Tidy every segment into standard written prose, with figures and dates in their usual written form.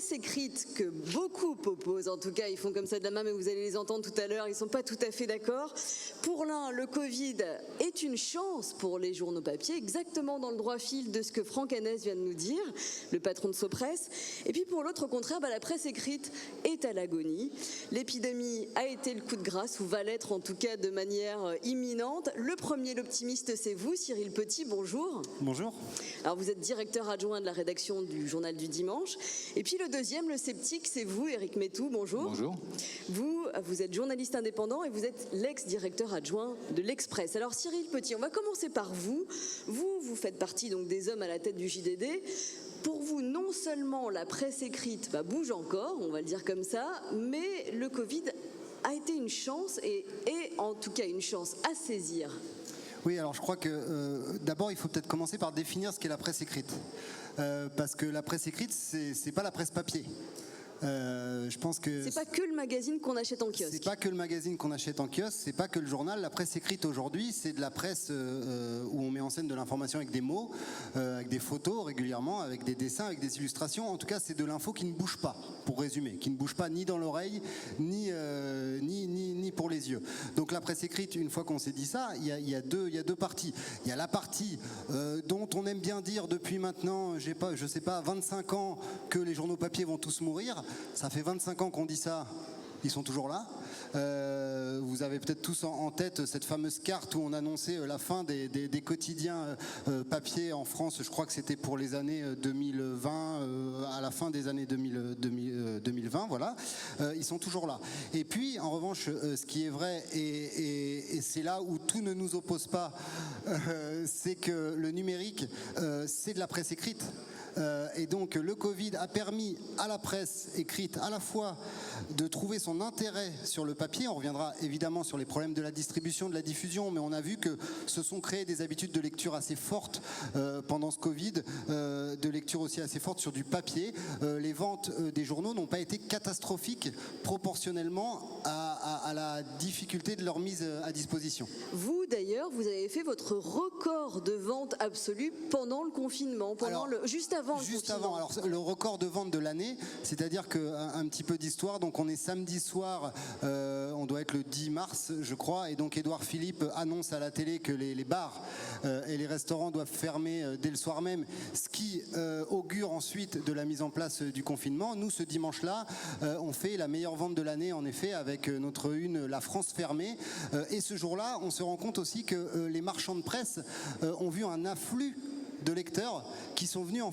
presse écrite que beaucoup opposent, en tout cas ils font comme ça de la main, mais vous allez les entendre tout à l'heure, ils ne sont pas tout à fait d'accord. Pour l'un, le Covid est une chance pour les journaux papier, exactement dans le droit fil de ce que Franck Hanès vient de nous dire, le patron de Sopresse. Et puis pour l'autre, au contraire, la presse écrite est à l'agonie. L'épidémie a été le coup de grâce, ou va l'être en tout cas de manière imminente. Le premier, l'optimiste, c'est vous, Cyril Petit, bonjour. Bonjour. Alors vous êtes directeur adjoint de la rédaction du Journal du Dimanche. Et puis le deuxième, le sceptique, c'est vous, Éric Métou, bonjour. Bonjour. Vous êtes journaliste indépendant et vous êtes l'ex-directeur adjoint de l'Express. Alors Cyril Petit, on va commencer par vous. Vous faites partie donc des hommes à la tête du JDD. Pour vous, non seulement la presse écrite bouge encore, on va le dire comme ça, mais le Covid a été une chance et est en tout cas une chance à saisir. Oui, alors je crois que d'abord il faut peut-être commencer par définir ce qu'est la presse écrite. Parce que la presse écrite, c'est pas la presse papier. Je pense que c'est pas que le magazine qu'on achète en kiosque. C'est pas que le magazine qu'on achète en kiosque, c'est pas que le journal. La presse écrite aujourd'hui, c'est de la presse où on met en scène de l'information avec des mots, avec des photos régulièrement, avec des dessins, avec des illustrations. En tout cas, c'est de l'info qui ne bouge pas, pour résumer, qui ne bouge pas ni dans l'oreille, ni pour les yeux. Donc la presse écrite, une fois qu'on s'est dit ça, il y a deux parties. Il y a la partie dont on aime bien dire depuis maintenant, je sais pas, 25 ans que les journaux papier vont tous mourir. Ça fait 25 ans qu'on dit ça, ils sont toujours là. Vous avez peut-être tous en tête cette fameuse carte où on annonçait la fin des quotidiens papier en France. Je crois que c'était pour les années 2020, à la fin des années 2020, voilà. Ils sont toujours là. Et puis, en revanche, ce qui est vrai, et c'est là où tout ne nous oppose pas, c'est que le numérique, c'est de la presse écrite. Et donc le Covid a permis à la presse écrite à la fois de trouver son intérêt sur le papier. On reviendra évidemment sur les problèmes de la distribution, de la diffusion, mais on a vu que se sont créées des habitudes de lecture assez fortes pendant ce Covid, de lecture aussi assez fortes sur du papier. Les ventes des journaux n'ont pas été catastrophiques proportionnellement à la difficulté de leur mise à disposition. Vous d'ailleurs, vous avez fait votre record de vente absolue pendant le confinement, juste avant. Alors le record de vente de l'année, c'est-à-dire qu'un petit peu d'histoire, donc on est samedi soir, on doit être le 10 mars je crois, et donc Édouard Philippe annonce à la télé que les bars et les restaurants doivent fermer dès le soir même, ce qui augure ensuite de la mise en place du confinement. Nous, ce dimanche-là, on fait la meilleure vente de l'année, en effet, avec notre une, la France fermée, et ce jour-là, on se rend compte aussi que les marchands de presse ont vu un afflux de lecteurs qui sont venus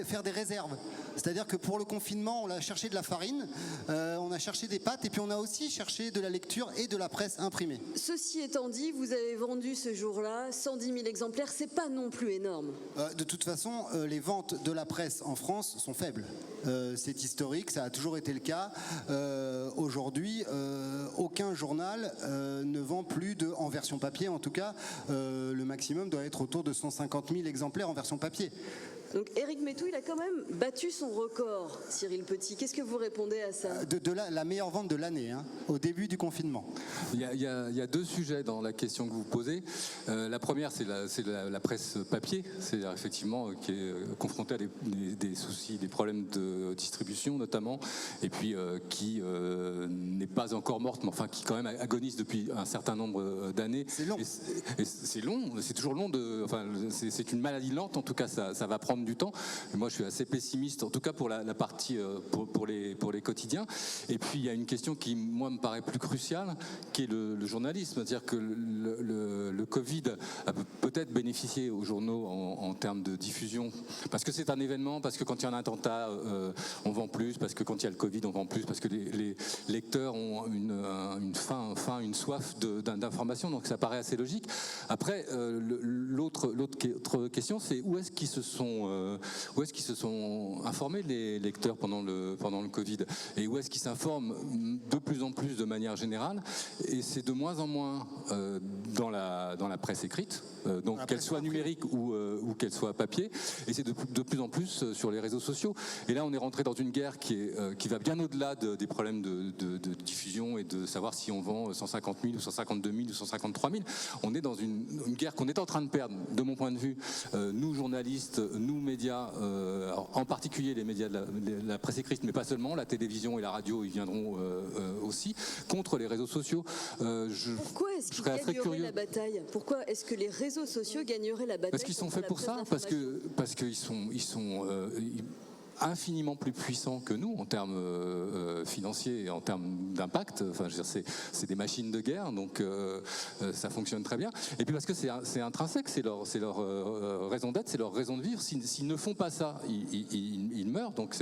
faire des réserves. C'est-à-dire que pour le confinement, on a cherché de la farine, on a cherché des pâtes, et puis on a aussi cherché de la lecture et de la presse imprimée. Ceci étant dit, vous avez vendu ce jour-là 110 000 exemplaires, c'est pas non plus énorme. De toute façon, les ventes de la presse en France sont faibles. C'est historique, ça a toujours été le cas. Aujourd'hui, aucun journal ne vend plus en version papier, en tout cas, le maximum doit être autour de 150 000 exemplaires en version papier. Donc Éric Métou, il a quand même battu son record, Cyril Petit. Qu'est-ce que vous répondez à ça ? La meilleure vente de l'année, au début du confinement. Il y a deux sujets dans la question que vous posez. La première, c'est la presse papier, c'est-à-dire effectivement qui est confrontée à des soucis, des problèmes de distribution notamment, et puis qui n'est pas encore morte, mais enfin qui quand même agonise depuis un certain nombre d'années. C'est long. Et c'est long, c'est toujours long. C'est une maladie lente, en tout cas ça va prendre du temps. Moi, je suis assez pessimiste, en tout cas pour la partie pour les quotidiens. Et puis, il y a une question qui, moi, me paraît plus cruciale, qui est le journalisme. C'est-à-dire que le Covid a peut-être bénéficié aux journaux en termes de diffusion, parce que c'est un événement, parce que quand il y a un attentat, on vend plus, parce que quand il y a le Covid, on vend plus, parce que les lecteurs ont une soif d'information, donc ça paraît assez logique. Après, l'autre question, c'est où est-ce qu'ils se sont informés les lecteurs pendant le Covid, et où est-ce qu'ils s'informent de plus en plus de manière générale, et c'est de moins en moins dans la presse écrite, donc qu'elle soit numérique ou qu'elle soit papier, et c'est de plus en plus sur les réseaux sociaux. Et là on est rentré dans une guerre qui va bien au-delà des problèmes de diffusion et de savoir si on vend 150 000 ou 152 000 ou 153 000. On est dans une guerre qu'on est en train de perdre, de mon point de vue, nous journalistes, nous médias, alors, en particulier les médias de la presse écrite, mais pas seulement, la télévision et la radio, ils viendront aussi, contre les réseaux sociaux. Pourquoi est-ce qu'ils gagneraient la bataille? Pourquoi est-ce que les réseaux sociaux gagneraient la bataille? Parce qu'ils sont faits pour ça, parce qu'ils sont infiniment plus puissants que nous en termes financiers et en termes d'impact. Enfin, je veux dire, c'est des machines de guerre, donc ça fonctionne très bien. Et puis parce que c'est intrinsèque, c'est leur raison d'être, c'est leur raison de vivre. S'ils ne font pas ça, ils meurent. Donc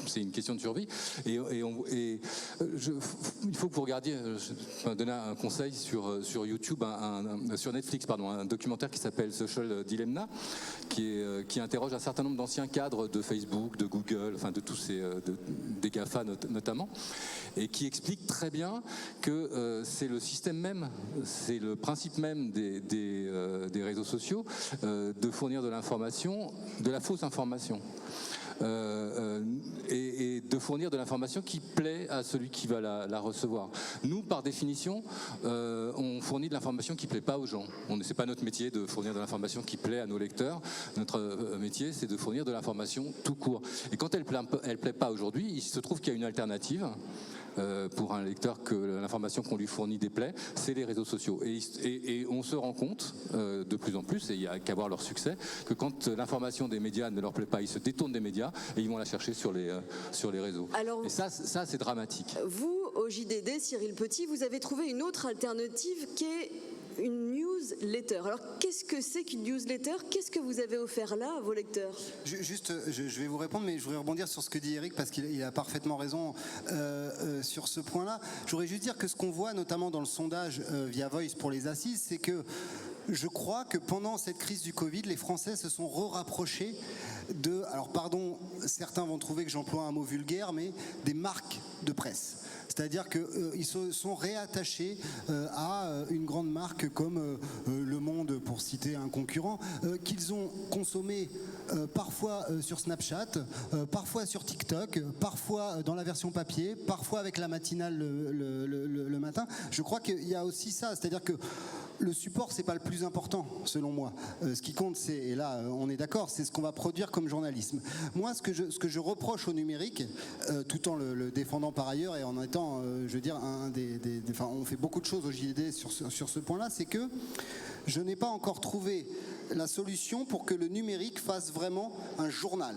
c'est une question de survie. Et il faut que vous regardiez, je vais donner un conseil sur YouTube, sur Netflix, pardon, un documentaire qui s'appelle Social Dilemma, qui interroge un certain nombre d'anciens cadres de Facebook, de Google, enfin de tous des GAFA notamment, et qui explique très bien que c'est le système même, c'est le principe même des réseaux sociaux de fournir de l'information, de la fausse information. Et de fournir de l'information qui plaît à celui qui va la recevoir. Nous, par définition, on fournit de l'information qui plaît pas aux gens. C'est pas notre métier de fournir de l'information qui plaît à nos lecteurs. Notre métier, c'est de fournir de l'information tout court. Et quand elle plaît pas aujourd'hui, il se trouve qu'il y a une alternative. Pour un lecteur que l'information qu'on lui fournit déplaît, c'est les réseaux sociaux. Et on se rend compte de plus en plus, et il n'y a qu'à voir leur succès, que quand l'information des médias ne leur plaît pas, ils se détournent des médias et ils vont la chercher sur les réseaux. Alors, et ça c'est dramatique. Vous, au JDD, Cyril Petit, vous avez trouvé une autre alternative qui est une newsletter. Alors, qu'est-ce que c'est qu'une newsletter? Qu'est-ce que vous avez offert là à vos lecteurs? Je vais vous répondre, mais je voudrais rebondir sur ce que dit Eric, parce qu'il a parfaitement raison sur ce point-là. Je voudrais juste dire que ce qu'on voit, notamment dans le sondage via Voice pour les assises, c'est que je crois que pendant cette crise du Covid, les Français se sont rapprochés de, alors pardon, certains vont trouver que j'emploie un mot vulgaire, mais des marques de presse. C'est-à-dire qu'ils se sont réattachés à une grande marque comme Le Monde, pour citer un concurrent, qu'ils ont consommé parfois sur Snapchat, parfois sur TikTok, parfois dans la version papier, parfois avec la matinale le matin. Je crois qu'il y a aussi ça, c'est-à-dire que le support, c'est pas le plus important, selon moi. Ce qui compte, c'est, et là, on est d'accord, c'est ce qu'on va produire comme journalisme. Moi, ce que je reproche au numérique, tout en le défendant par ailleurs et en étant, je veux dire, enfin, on fait beaucoup de choses au JDD sur ce point-là, c'est que je n'ai pas encore trouvé la solution pour que le numérique fasse vraiment un journal.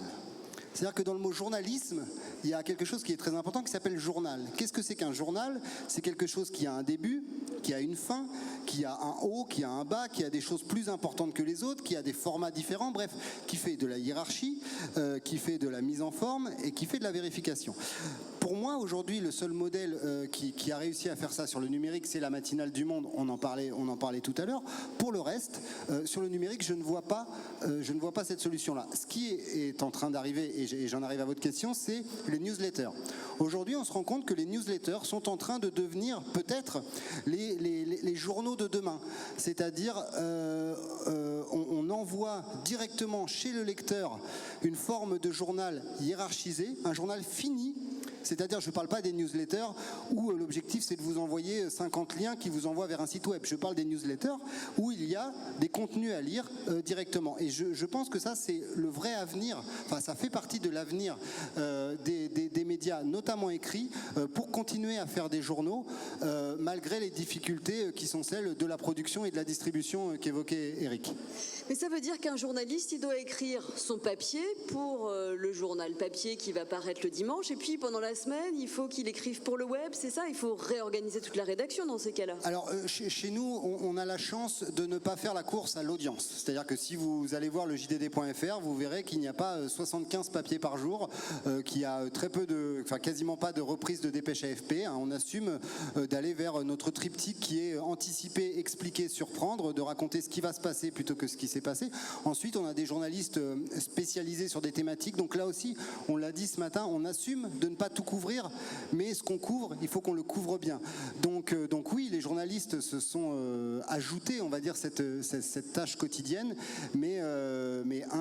C'est-à-dire que dans le mot journalisme, il y a quelque chose qui est très important qui s'appelle journal. Qu'est-ce que c'est qu'un journal? C'est quelque chose qui a un début, qui a une fin, qui a un haut, qui a un bas, qui a des choses plus importantes que les autres, qui a des formats différents, bref, qui fait de la hiérarchie, qui fait de la mise en forme et qui fait de la vérification. Pour moi, aujourd'hui, le seul modèle qui a réussi à faire ça sur le numérique, c'est la matinale du Monde. On en parlait tout à l'heure. Pour le reste, sur le numérique, je ne vois pas cette solution-là. Ce qui est en train d'arriver, et j'en arrive à votre question, c'est les newsletters. Aujourd'hui, on se rend compte que les newsletters sont en train de devenir peut-être les journaux de demain. C'est-à-dire, on envoie directement chez le lecteur une forme de journal hiérarchisé, un journal fini. C'est-à-dire, je ne parle pas des newsletters où l'objectif c'est de vous envoyer 50 liens qui vous envoient vers un site web. Je parle des newsletters où il y a des contenus à lire directement. Et je pense que ça, c'est le vrai avenir. Enfin, ça fait partie de l'avenir des médias, notamment écrits, pour continuer à faire des journaux malgré les difficultés qui sont celles de la production et de la distribution qu'évoquait Eric. Mais ça veut dire qu'un journaliste, il doit écrire son papier pour le journal papier qui va paraître le dimanche, et puis pendant la semaine, il faut qu'il écrive pour le web, c'est ça? Il faut réorganiser toute la rédaction dans ces cas-là. Alors, chez nous, on a la chance de ne pas faire la course à l'audience. C'est-à-dire que si vous allez voir le JDD.fr, vous verrez qu'il n'y a pas 75 papiers par jour, qu'il y a quasiment pas de reprise de dépêche AFP. Hein. On assume d'aller vers notre triptyque qui est anticiper, expliquer, surprendre, de raconter ce qui va se passer plutôt que ce qui s'est passé. Ensuite, on a des journalistes spécialisés sur des thématiques. Donc là aussi, on l'a dit ce matin, on assume de ne pas tout couvrir, mais ce qu'on couvre, il faut qu'on le couvre bien. Donc oui, les journalistes se sont ajoutés, on va dire, cette tâche quotidienne, mais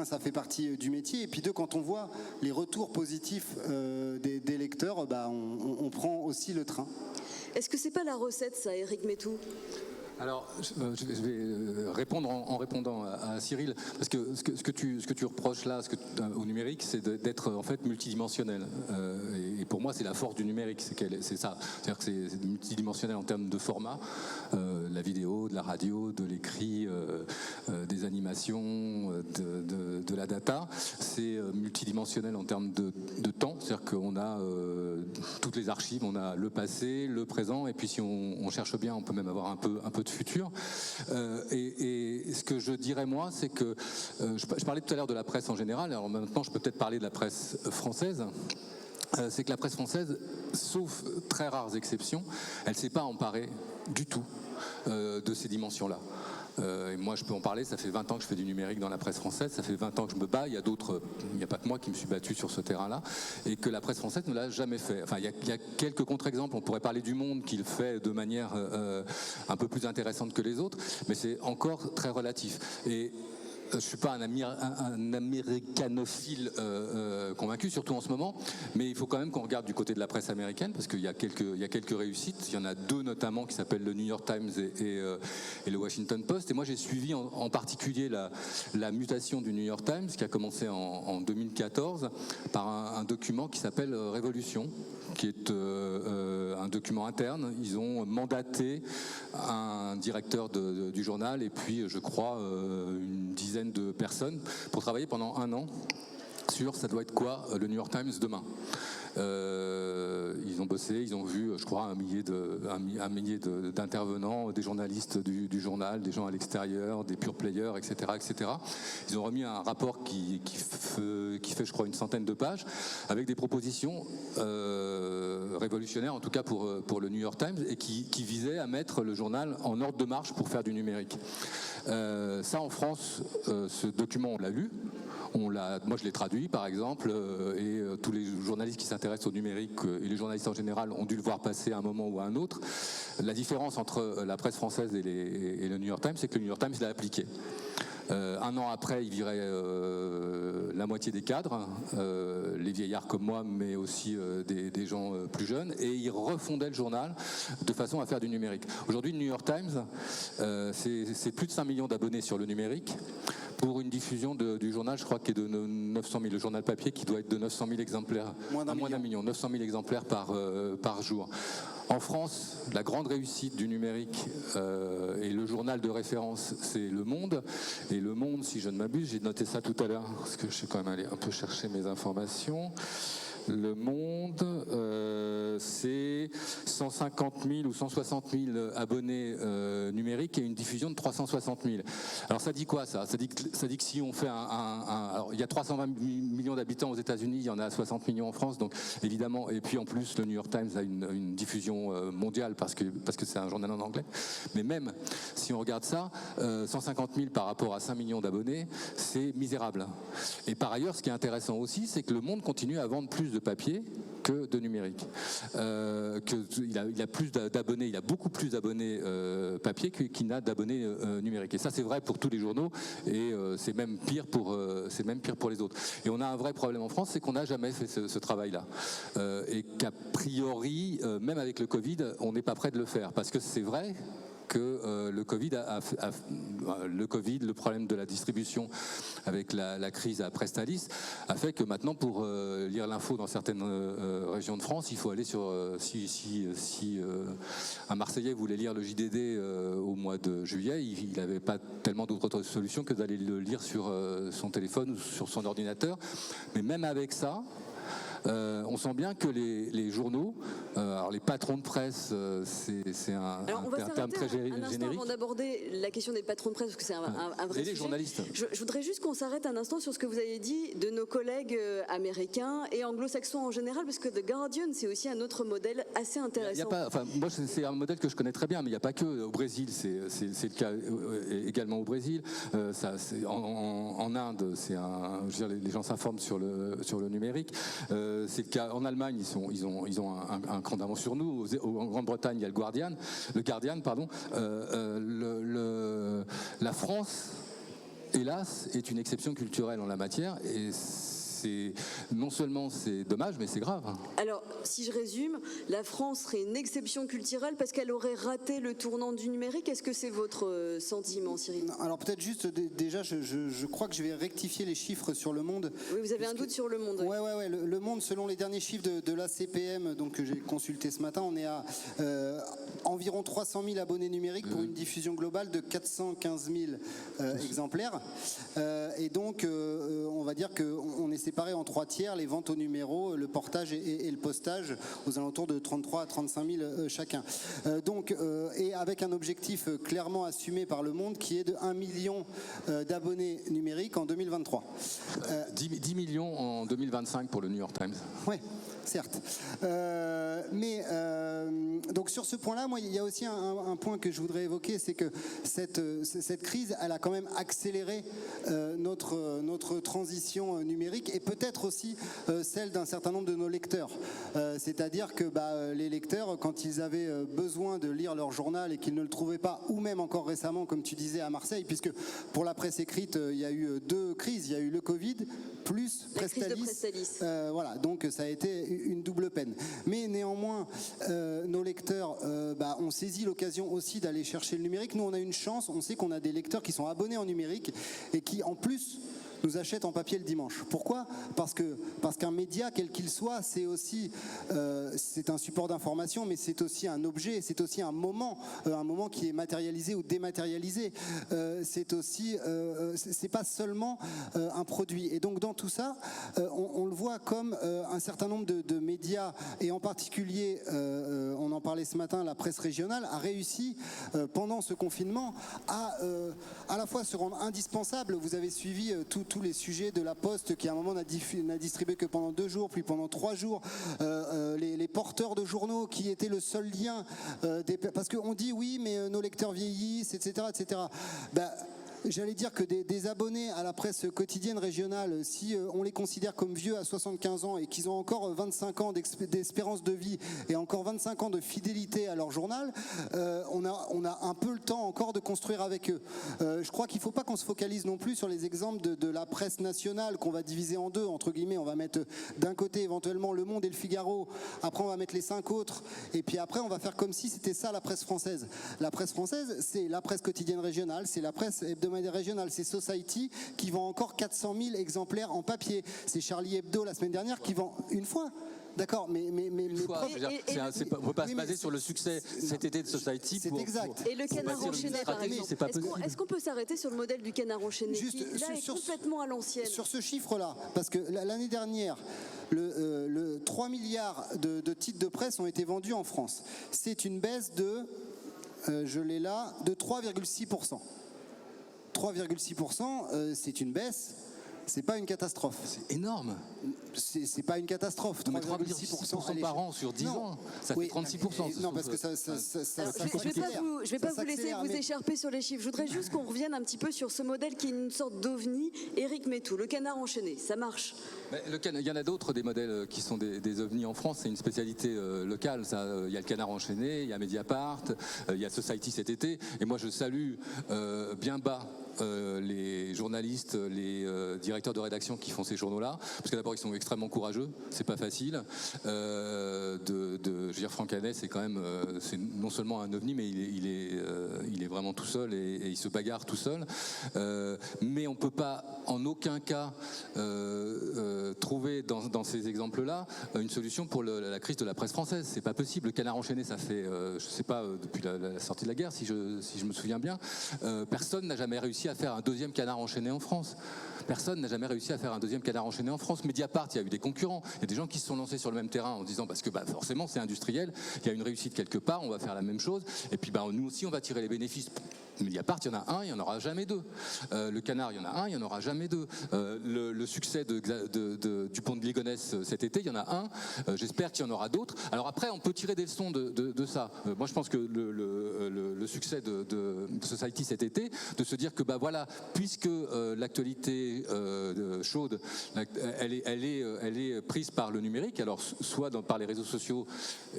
ça fait partie du métier, et puis deux, quand on voit les retours positifs des lecteurs, on prend aussi le train. Est-ce que c'est pas la recette, ça, Éric Métou? Alors, je vais répondre en répondant à Cyril, parce que ce que tu reproches là au numérique, c'est d'être en fait multidimensionnel. Et pour moi, c'est la force du numérique, c'est ça. C'est-à-dire que c'est multidimensionnel en termes de format, la vidéo, de la radio, de l'écrit, des animations, de la data. C'est multidimensionnel en termes de temps, c'est-à-dire qu'on a toutes les archives, on a le passé, le présent, et puis si on cherche bien, on peut même avoir un peu de futur. Et ce que je dirais moi, c'est que je parlais tout à l'heure de la presse en général, alors maintenant je peux peut-être parler de la presse française. C'est que la presse française, sauf très rares exceptions, elle ne s'est pas emparée du tout de ces dimensions-là. Et moi je peux en parler, ça fait 20 ans que je fais du numérique dans la presse française, ça fait 20 ans que je me bats, il y a pas que moi qui me suis battu sur ce terrain-là, et que la presse française ne l'a jamais fait. Enfin, il y a quelques contre-exemples, on pourrait parler du Monde qui le fait de manière un peu plus intéressante que les autres, mais c'est encore très relatif. Et je ne suis pas un américanophile convaincu, surtout en ce moment, mais il faut quand même qu'on regarde du côté de la presse américaine, parce qu'il y a quelques réussites. Il y en a deux notamment qui s'appellent le New York Times et le Washington Post. Et moi j'ai suivi en particulier la mutation du New York Times, qui a commencé en 2014 par un document qui s'appelle Révolution, qui est un document interne. Ils ont mandaté un directeur du journal et puis je crois une dizaine de personnes pour travailler pendant 1 an sur ça doit être quoi le New York Times demain. Ils ont bossé, ils ont vu, je crois, un millier d'intervenants, des journalistes du journal, des gens à l'extérieur, des pure players, etc., etc. Ils ont remis un rapport qui fait, je crois, une centaine de pages, avec des propositions révolutionnaires, en tout cas pour le New York Times, et qui visaient à mettre le journal en ordre de marche pour faire du numérique. Ça, en France, ce document, on l'a lu. Moi je l'ai traduit par exemple, et tous les journalistes qui s'intéressent au numérique et les journalistes en général ont dû le voir passer à un moment ou à un autre. La différence entre la presse française et le New York Times, c'est que le New York Times l'a appliqué. 1 an après, il virait la moitié des cadres, les vieillards comme moi, mais aussi des gens plus jeunes, et il refondait le journal de façon à faire du numérique. Aujourd'hui, le New York Times, c'est plus de 5 millions d'abonnés sur le numérique, pour une diffusion du journal, je crois, qui est de 900 000, le journal papier qui doit être de 900 000 exemplaires, moins d'un million, 900 000 exemplaires par jour. En France, la grande réussite du numérique et le journal de référence, c'est Le Monde. Et Le Monde, si je ne m'abuse, j'ai noté ça tout à l'heure, parce que je suis quand même allé un peu chercher mes informations. Le Monde, c'est 150 000 ou 160 000 abonnés numériques et une diffusion de 360 000. Alors ça dit quoi ça dit que si on fait alors il y a 320 millions d'habitants aux États-Unis, il y en a 60 millions en France, donc évidemment. Et puis en plus, le New York Times a une diffusion mondiale parce que c'est un journal en anglais. Mais même si on regarde ça, 150 000 par rapport à 5 millions d'abonnés, c'est misérable. Et par ailleurs, ce qui est intéressant aussi, c'est que Le Monde continue à vendre plus de papier que de numérique. Il a plus d'abonnés, il a beaucoup plus d'abonnés papier qu'il n'a d'abonnés numériques. Et ça, c'est vrai pour tous les journaux, et c'est même pire pour les autres. Et on a un vrai problème en France, c'est qu'on n'a jamais fait ce travail-là, et qu'a priori, même avec le Covid, on n'est pas prêt de le faire, parce que c'est vrai que le Covid, le problème de la distribution avec la crise à Presstalis, a fait que maintenant, pour lire l'info dans certaines régions de France, il faut aller sur... si un Marseillais voulait lire le JDD au mois de juillet, il n'avait pas tellement d'autres solutions que d'aller le lire sur son téléphone ou sur son ordinateur. Mais même avec ça, on sent bien que les journaux, alors les patrons de presse, c'est un terme très générique. Avant d'aborder la question des patrons de presse, parce que c'est un vrai sujet. Les journalistes. Je voudrais juste qu'on s'arrête un instant sur ce que vous avez dit de nos collègues américains et anglo-saxons en général, parce que The Guardian, c'est aussi un autre modèle assez intéressant. Moi, c'est un modèle que je connais très bien, mais il n'y a pas que. Au Brésil, c'est le cas également au Brésil. En Inde, les gens s'informent sur le numérique. C'est le cas en Allemagne, ils ont un cran d'avance sur nous. En Grande-Bretagne, il y a le Guardian. La France, hélas, est une exception culturelle en la matière, et non seulement c'est dommage, mais c'est grave. Alors, si je résume, la France serait une exception culturelle parce qu'elle aurait raté le tournant du numérique. Est-ce que c'est votre sentiment, Cyril? Alors peut-être juste, déjà, je crois que je vais rectifier les chiffres sur Le Monde. Oui, vous avez un doute sur Le Monde. Ouais. Le Monde, selon les derniers chiffres de la CPM, donc, que j'ai consulté ce matin, on est à environ 300 000 abonnés numériques pour une diffusion globale de 415 000 exemplaires. Et donc, on va dire qu'on est séparé en 3 tiers, les ventes au numéro, le portage et le postage, aux alentours de 33 à 35 000 chacun. Et avec un objectif clairement assumé par Le Monde qui est de 1 million d'abonnés numériques en 2023. 10 millions en 2025 pour le New York Times. Ouais. Certes. Donc sur ce point-là, moi, il y a aussi un point que je voudrais évoquer, c'est que cette crise, elle a quand même accéléré notre transition numérique et peut-être aussi celle d'un certain nombre de nos lecteurs. C'est-à-dire que les lecteurs, quand ils avaient besoin de lire leur journal et qu'ils ne le trouvaient pas, ou même encore récemment, comme tu disais, à Marseille, puisque pour la presse écrite, il y a eu 2 crises. Il y a eu le Covid plus Prestalis. Voilà, donc ça a été une double peine. Mais néanmoins, nos lecteurs ont saisi l'occasion aussi d'aller chercher le numérique. Nous, on a une chance, on sait qu'on a des lecteurs qui sont abonnés en numérique et qui, en plus, nous achètent en papier le dimanche. Pourquoi ? Parce qu'un média, quel qu'il soit, c'est aussi c'est un support d'information, mais c'est aussi un objet, c'est aussi un moment qui est matérialisé ou dématérialisé. C'est aussi, c'est pas seulement un produit. Et donc dans tout ça, on le voit comme un certain nombre de médias, et en particulier, on en parlait ce matin, la presse régionale a réussi pendant ce confinement à la fois se rendre indispensable. Vous avez suivi tous les sujets de la Poste qui à un moment n'a distribué que pendant 2 jours, puis pendant 3 jours, les porteurs de journaux qui étaient le seul lien, parce qu'on dit oui mais nos lecteurs vieillissent, etc. J'allais dire que des abonnés à la presse quotidienne régionale, si on les considère comme vieux à 75 ans et qu'ils ont encore 25 ans d'espérance de vie et encore 25 ans de fidélité à leur journal, on a un peu le temps encore de construire avec eux. Je crois qu'il ne faut pas qu'on se focalise non plus sur les exemples de la presse nationale qu'on va diviser en 2, entre guillemets. On va mettre d'un côté éventuellement Le Monde et Le Figaro, après on va mettre les 5 autres, et puis après on va faire comme si c'était ça la presse française. La presse française, c'est la presse quotidienne régionale, c'est la presse hebdomadaire régionale, c'est Society qui vend encore 400 000 exemplaires en papier. C'est Charlie Hebdo la semaine dernière qui vend une fois. D'accord, mais on ne peut pas se baser sur le succès cet été de Society. C'est exact. Et le canard enchaîné, par exemple. Est-ce qu'on peut s'arrêter sur le modèle du canard enchaîné qui là est complètement à l'ancienne? Sur ce chiffre-là, parce que l'année dernière, 3 milliards de titres de presse ont été vendus en France. C'est une baisse de, je l'ai là, de 3,6%. 3,6%, c'est une baisse, c'est pas une catastrophe. C'est énorme. C'est pas une catastrophe. 3,6% par an sur 10 ans, ça fait 36%. Non, parce que ça je vais pas vous laisser vous écharper sur les chiffres. Je voudrais juste qu'on revienne un petit peu sur ce modèle qui est une sorte d'ovni. Éric Métou, le canard enchaîné, ça marche? Il y en a d'autres des modèles qui sont des ovnis en France. C'est une spécialité locale. Il y a le canard enchaîné, il y a Mediapart, il y a Society cet été. Et moi, je salue bien bas les journalistes, les directeurs de rédaction qui font ces journaux-là, parce que d'abord ils sont extrêmement courageux, c'est pas facile. Je veux dire, Franck Hanet, c'est quand même, c'est non seulement un ovni, mais il est vraiment tout seul et il se bagarre tout seul. Mais on peut pas en aucun cas trouver dans ces exemples-là une solution pour la crise de la presse française. C'est pas possible. Le canard enchaîné, ça fait, je sais pas, depuis la sortie de la guerre, si je me souviens bien, personne n'a jamais réussi à faire un deuxième canard enchaîné en France. Personne n'a jamais réussi à faire un deuxième canard enchaîné en France. Mediapart, il y a eu des concurrents. Il y a des gens qui se sont lancés sur le même terrain en disant parce que forcément c'est industriel, il y a une réussite quelque part, on va faire la même chose. Et puis nous aussi on va tirer les bénéfices. Mediapart, il y en a un, il n'y en aura jamais 2. Le canard, il y en a un, il n'y en aura jamais 2. Le succès du pont de Ligonnès cet été, il y en a un. J'espère qu'il y en aura d'autres. Alors après, on peut tirer des leçons de ça. Moi, je pense que le succès de Society cet été, de se dire que voilà, puisque l'actualité chaude, elle est prise par le numérique, alors soit par les réseaux sociaux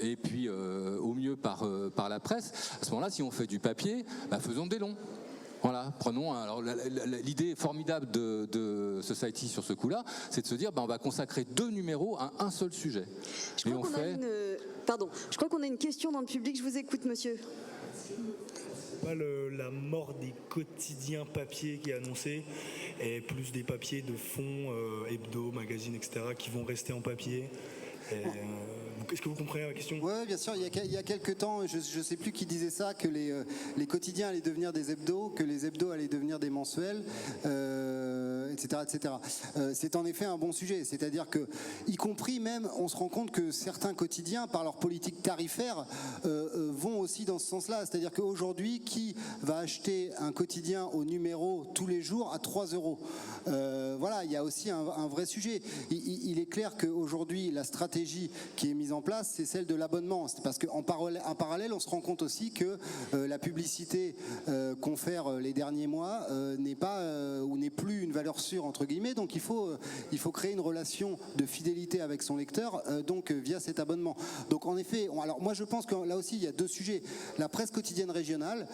et puis au mieux par la presse. À ce moment-là, si on fait du papier, faisons des longs. Voilà, prenons. Alors l'idée formidable de Society sur ce coup-là, c'est de se dire, on va consacrer 2 numéros à un seul sujet. Je crois qu'on a une question dans le public. Je vous écoute, monsieur. Pas la mort des quotidiens papier qui est annoncée, et plus des papiers de fond, hebdo, magazine, etc., qui vont rester en papier. Est-ce que vous comprenez la question ? Oui, bien sûr. Il y a quelques temps, je ne sais plus qui disait ça, que les quotidiens allaient devenir des hebdos, que les hebdos allaient devenir des mensuels, etc., etc. C'est en effet un bon sujet. C'est-à-dire que, y compris même, on se rend compte que certains quotidiens, par leur politique tarifaire, vont aussi dans ce sens-là. C'est-à-dire qu'aujourd'hui, qui va acheter un quotidien au numéro tous les jours à 3 €? Voilà, il y a aussi un vrai sujet. Il est clair qu'aujourd'hui, la stratégie qui est mise en place, c'est celle de l'abonnement. C'est parce qu'en parallèle, on se rend compte aussi que la publicité confère les derniers mois n'est pas ou n'est plus une valeur sûre entre guillemets. Donc il faut créer une relation de fidélité avec son lecteur, donc via cet abonnement. Donc en effet, alors moi je pense que là aussi il y a 2 sujets. La presse quotidienne régionale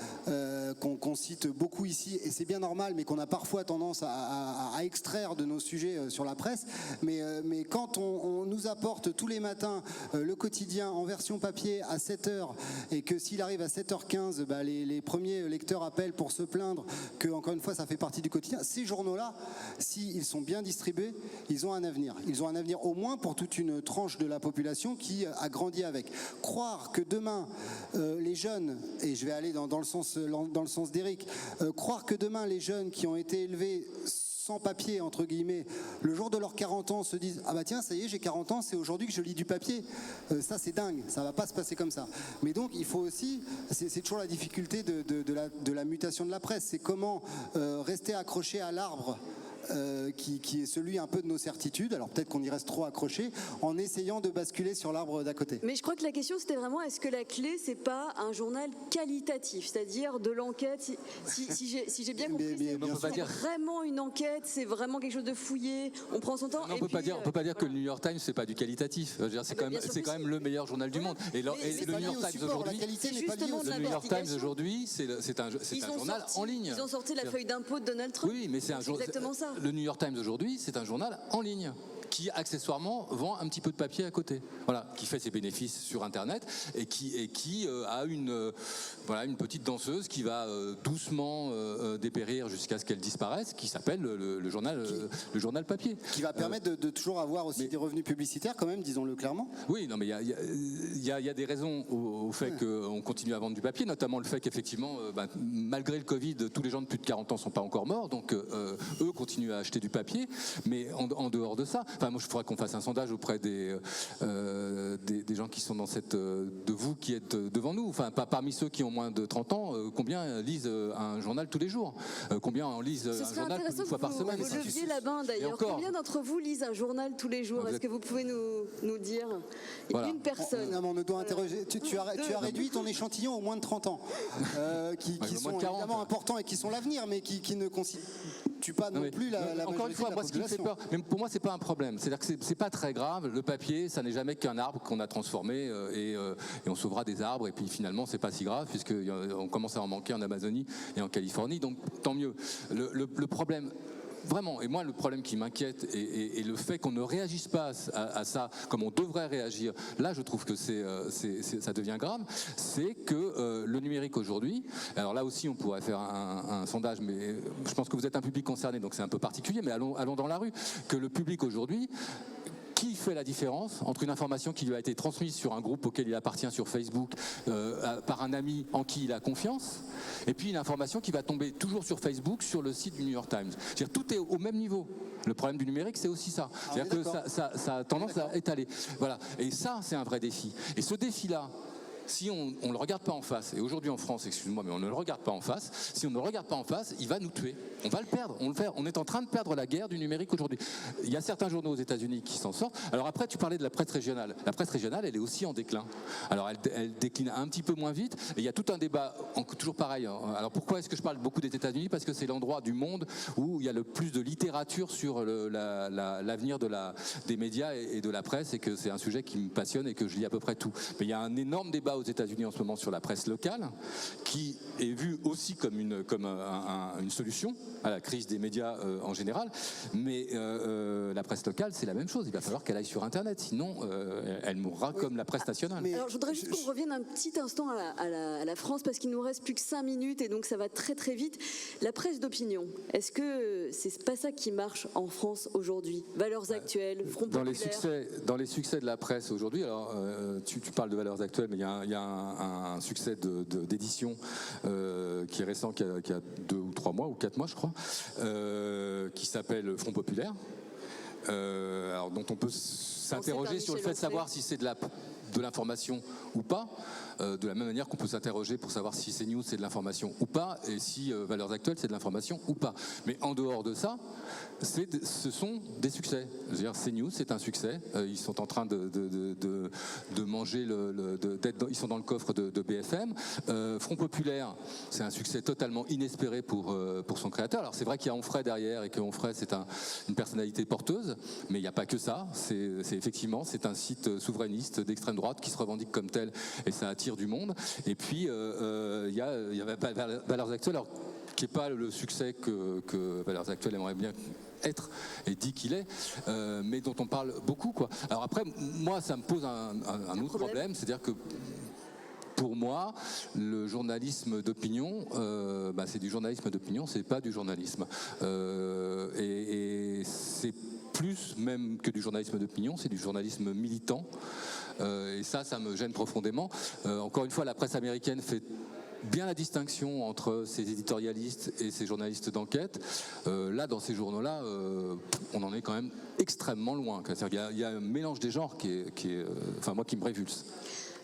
qu'on cite beaucoup ici, et c'est bien normal, mais qu'on a parfois tendance à extraire de nos sujets sur la presse. Mais quand on nous apporte tous les matins le quotidien en version papier à 7h, et que s'il arrive à 7h15, les premiers lecteurs appellent pour se plaindre que, encore une fois, ça fait partie du quotidien. Ces journaux-là, s'ils sont bien distribués, ils ont un avenir. Ils ont un avenir au moins pour toute une tranche de la population qui a grandi avec. Croire que demain, les jeunes, et je vais aller dans le sens d'Éric, croire que demain, les jeunes qui ont été élevés sans papier, entre guillemets, le jour de leurs 40 ans se disent « Ah bah tiens, ça y est, j'ai 40 ans, c'est aujourd'hui que je lis du papier ». Ça, c'est dingue, ça va pas se passer comme ça. Mais donc, il faut aussi, c'est toujours la difficulté de la mutation de la presse, c'est comment rester accroché à l'arbre qui est celui un peu de nos certitudes. Alors peut-être qu'on y reste trop accroché en essayant de basculer sur l'arbre d'à côté. Mais je crois que la question c'était vraiment, est-ce que la clé c'est pas un journal qualitatif, c'est-à-dire de l'enquête, si j'ai bien compris, c'est vraiment une enquête, c'est vraiment quelque chose de fouillé, on prend son temps. Non, on peut pas dire que le New York Times c'est pas du qualitatif. C'est quand même le meilleur journal du monde. Et le New York Times aujourd'hui, le New York Times aujourd'hui, c'est un journal en ligne. Ils ont sorti la feuille d'impôt de Donald Trump. Oui, mais c'est exactement ça. Le New York Times aujourd'hui, c'est un journal en ligne qui accessoirement vend un petit peu de papier à côté, voilà, qui fait ses bénéfices sur Internet et qui a une petite danseuse qui va doucement dépérir jusqu'à ce qu'elle disparaisse, qui s'appelle le journal papier, qui va permettre de toujours avoir aussi des revenus publicitaires quand même, disons-le clairement. Oui, non, mais il y a des raisons au fait qu'on continue à vendre du papier, notamment le fait qu'effectivement, malgré le Covid, tous les gens de plus de 40 ans sont pas encore morts, donc eux continuent à acheter du papier, mais en dehors de ça. Moi, je faudrait qu'on fasse un sondage auprès des gens qui sont dans de vous qui êtes devant nous. Enfin, pas parmi ceux qui ont moins de 30 ans, combien lisent un journal tous les jours ? Combien en lisent un journal une fois par semaine ? Vous leviez la main d'ailleurs. Combien d'entre vous lisent un journal tous les jours ? Est-ce que vous pouvez nous dire ? Voilà. Une personne. Non, mais on doit interroger. Tu as réduit ton échantillon aux moins de 30 ans, qui sont évidemment importants et qui sont l'avenir, mais qui ne constituent pas non plus la encore une fois, moi, ce qui me fait peur, mais pour moi, c'est pas un problème. C'est-à-dire que c'est pas très grave. Le papier, ça n'est jamais qu'un arbre qu'on a transformé et on sauvera des arbres. Et puis finalement, c'est pas si grave puisqu'on commence à en manquer en Amazonie et en Californie. Donc tant mieux. Le problème. Vraiment, et moi le problème qui m'inquiète et le fait qu'on ne réagisse pas à ça comme on devrait réagir, là je trouve que ça devient grave, c'est que le numérique aujourd'hui, alors là aussi on pourrait faire un sondage, mais je pense que vous êtes un public concerné, donc c'est un peu particulier, mais allons dans la rue, que le public aujourd'hui, qui fait la différence entre une information qui lui a été transmise sur un groupe auquel il appartient sur Facebook par un ami en qui il a confiance, et puis une information qui va tomber toujours sur Facebook sur le site du New York Times. C'est-à-dire tout est au même niveau. Le problème du numérique, c'est aussi ça. C'est-à-dire que ça a tendance à étaler. Voilà. Et ça, c'est un vrai défi. Et ce défi-là, si on ne le regarde pas en face, et aujourd'hui en France, excuse-moi, mais on ne le regarde pas en face, si on ne le regarde pas en face, il va nous tuer. On va le perdre. On est en train de perdre la guerre du numérique aujourd'hui. Il y a certains journaux aux États-Unis qui s'en sortent. Alors après, tu parlais de la presse régionale. La presse régionale, elle est aussi en déclin. Alors elle décline un petit peu moins vite. Et il y a tout un débat, toujours pareil. Alors pourquoi est-ce que je parle beaucoup des États-Unis ? Parce que c'est l'endroit du monde où il y a le plus de littérature sur l'avenir des médias et de la presse, et que c'est un sujet qui me passionne et que je lis à peu près tout. Mais il y a un énorme débat débat aux États-Unis en ce moment sur la presse locale, qui est vue aussi comme une solution à la crise des médias en général. Mais la presse locale, c'est la même chose. Il va falloir qu'elle aille sur Internet, sinon elle mourra comme la presse nationale. Alors, je voudrais juste qu'on revienne un petit instant à la France, parce qu'il nous reste plus que 5 minutes et donc ça va très très vite. La presse d'opinion, est-ce que c'est pas ça qui marche en France aujourd'hui? Valeurs actuelles, Front Populaire. Dans les succès de la presse aujourd'hui, alors tu parles de Valeurs actuelles, mais il y a un succès d'édition qui est récent, qui a 2 ou 3 mois ou 4 mois je crois, qui s'appelle Front Populaire. Alors, dont on peut s'interroger sur le fait de savoir si c'est de l'information ou pas, de la même manière qu'on peut s'interroger pour savoir si CNews c'est de l'information ou pas, et si Valeurs Actuelles c'est de l'information ou pas. Mais en dehors de ça, ce sont des succès. Je veux dire, CNews c'est un succès. Ils sont en train de manger, ils sont dans le coffre de BFM. Front Populaire, c'est un succès totalement inespéré pour son créateur. Alors c'est vrai qu'il y a Onfray derrière, et que Onfray c'est une personnalité porteuse, mais il n'y a pas que ça. Effectivement, c'est un site souverainiste d'extrême droite qui se revendique comme tel, et ça attire du monde. Et puis il y a Valeurs Actuelles, alors, qui n'est pas le succès que Valeurs Actuelles aimerait bien être et dit qu'il est, mais dont on parle beaucoup, quoi. Alors après, moi, ça me pose un autre problème, c'est-à-dire que pour moi, le journalisme d'opinion, c'est du journalisme d'opinion, c'est pas du journalisme. Et c'est plus même que du journalisme d'opinion, c'est du journalisme militant. Et ça me gêne profondément. Encore une fois, la presse américaine fait bien la distinction entre ces éditorialistes et ces journalistes d'enquête. Là, dans ces journaux-là, on en est quand même extrêmement loin. Il y a un mélange des genres qui me révulse.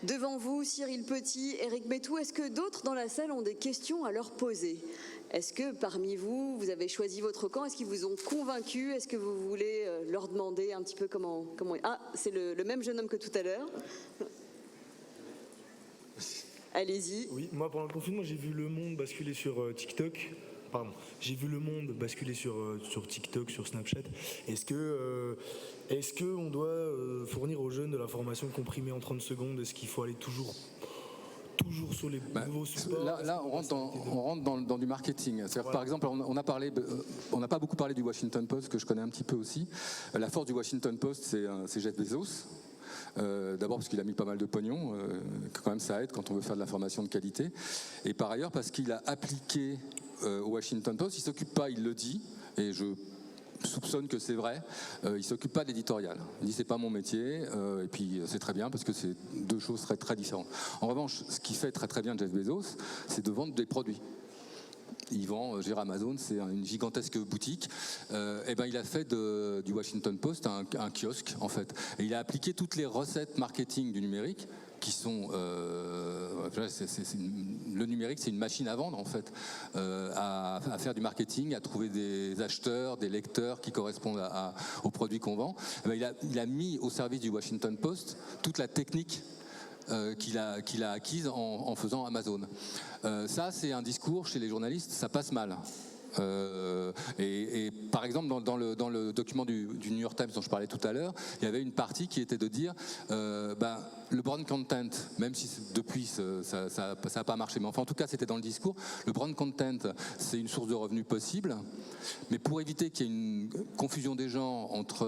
Devant vous, Cyril Petit, Éric Mettou, est-ce que d'autres dans la salle ont des questions à leur poser? Est-ce que parmi vous, vous avez choisi votre camp? Est-ce qu'ils vous ont convaincu? Est-ce que vous voulez leur demander un petit peu comment... Ah, c'est le même jeune homme que tout à l'heure. Allez-y. Oui, moi pendant le confinement, j'ai vu Le Monde basculer sur TikTok. Pardon, j'ai vu Le Monde basculer sur TikTok, sur Snapchat. Est-ce que on doit fournir aux jeunes de l'information comprimée en 30 secondes? Est-ce qu'il faut aller toujours sur les nouveaux supports? Là, on rentre dans du marketing. Voilà. Par exemple, on n'a pas beaucoup parlé du Washington Post, que je connais un petit peu aussi. La force du Washington Post, c'est Jeff Bezos. D'abord parce qu'il a mis pas mal de pognon, quand même ça aide quand on veut faire de l'information de qualité. Et par ailleurs parce qu'il a appliqué au Washington Post, il s'occupe pas, il le dit, et je soupçonne que c'est vrai, il s'occupe pas d'éditorial. Il dit c'est pas mon métier, et puis c'est très bien parce que c'est deux choses très très différentes. En revanche, ce qui fait très très bien Jeff Bezos, c'est de vendre des produits. Il vend, Amazon, c'est une gigantesque boutique. Il a fait du Washington Post un kiosque, en fait. Et il a appliqué toutes les recettes marketing du numérique, qui sont... le numérique, c'est une machine à vendre, en fait, à faire du marketing, à trouver des acheteurs, des lecteurs qui correspondent aux produits qu'on vend. Il a mis au service du Washington Post toute la technique qu'il a acquise en faisant Amazon. Ça, c'est un discours chez les journalistes, ça passe mal. Et par exemple, dans le document du New York Times dont je parlais tout à l'heure, il y avait une partie qui était de dire le brand content, même si depuis ça n'a pas marché, mais enfin en tout cas c'était dans le discours, le brand content c'est une source de revenus possible, mais pour éviter qu'il y ait une confusion des gens entre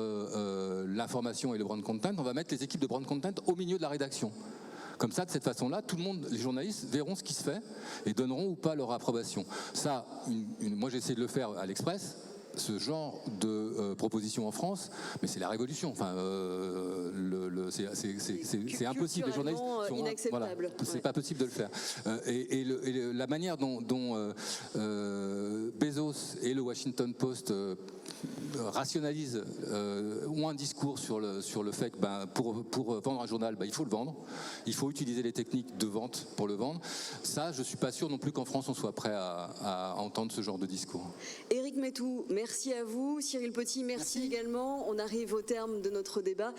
l'information et le brand content, on va mettre les équipes de brand content au milieu de la rédaction. Comme ça, de cette façon-là, tout le monde, les journalistes verront ce qui se fait et donneront ou pas leur approbation. Ça, moi j'ai essayé de le faire à l'Express, ce genre de proposition en France, mais c'est la révolution. Enfin, c'est impossible. Les journalistes sont inacceptable. Voilà, c'est pas possible de le faire. Et la manière dont Bezos et le Washington Post rationalisent ont un discours sur le fait que pour vendre un journal, il faut le vendre, il faut utiliser les techniques de vente pour le vendre. Ça, je suis pas sûr non plus qu'en France on soit prêt à entendre ce genre de discours. Éric Mettou, merci à vous. Cyril Petit, merci également. On arrive au terme de notre débat.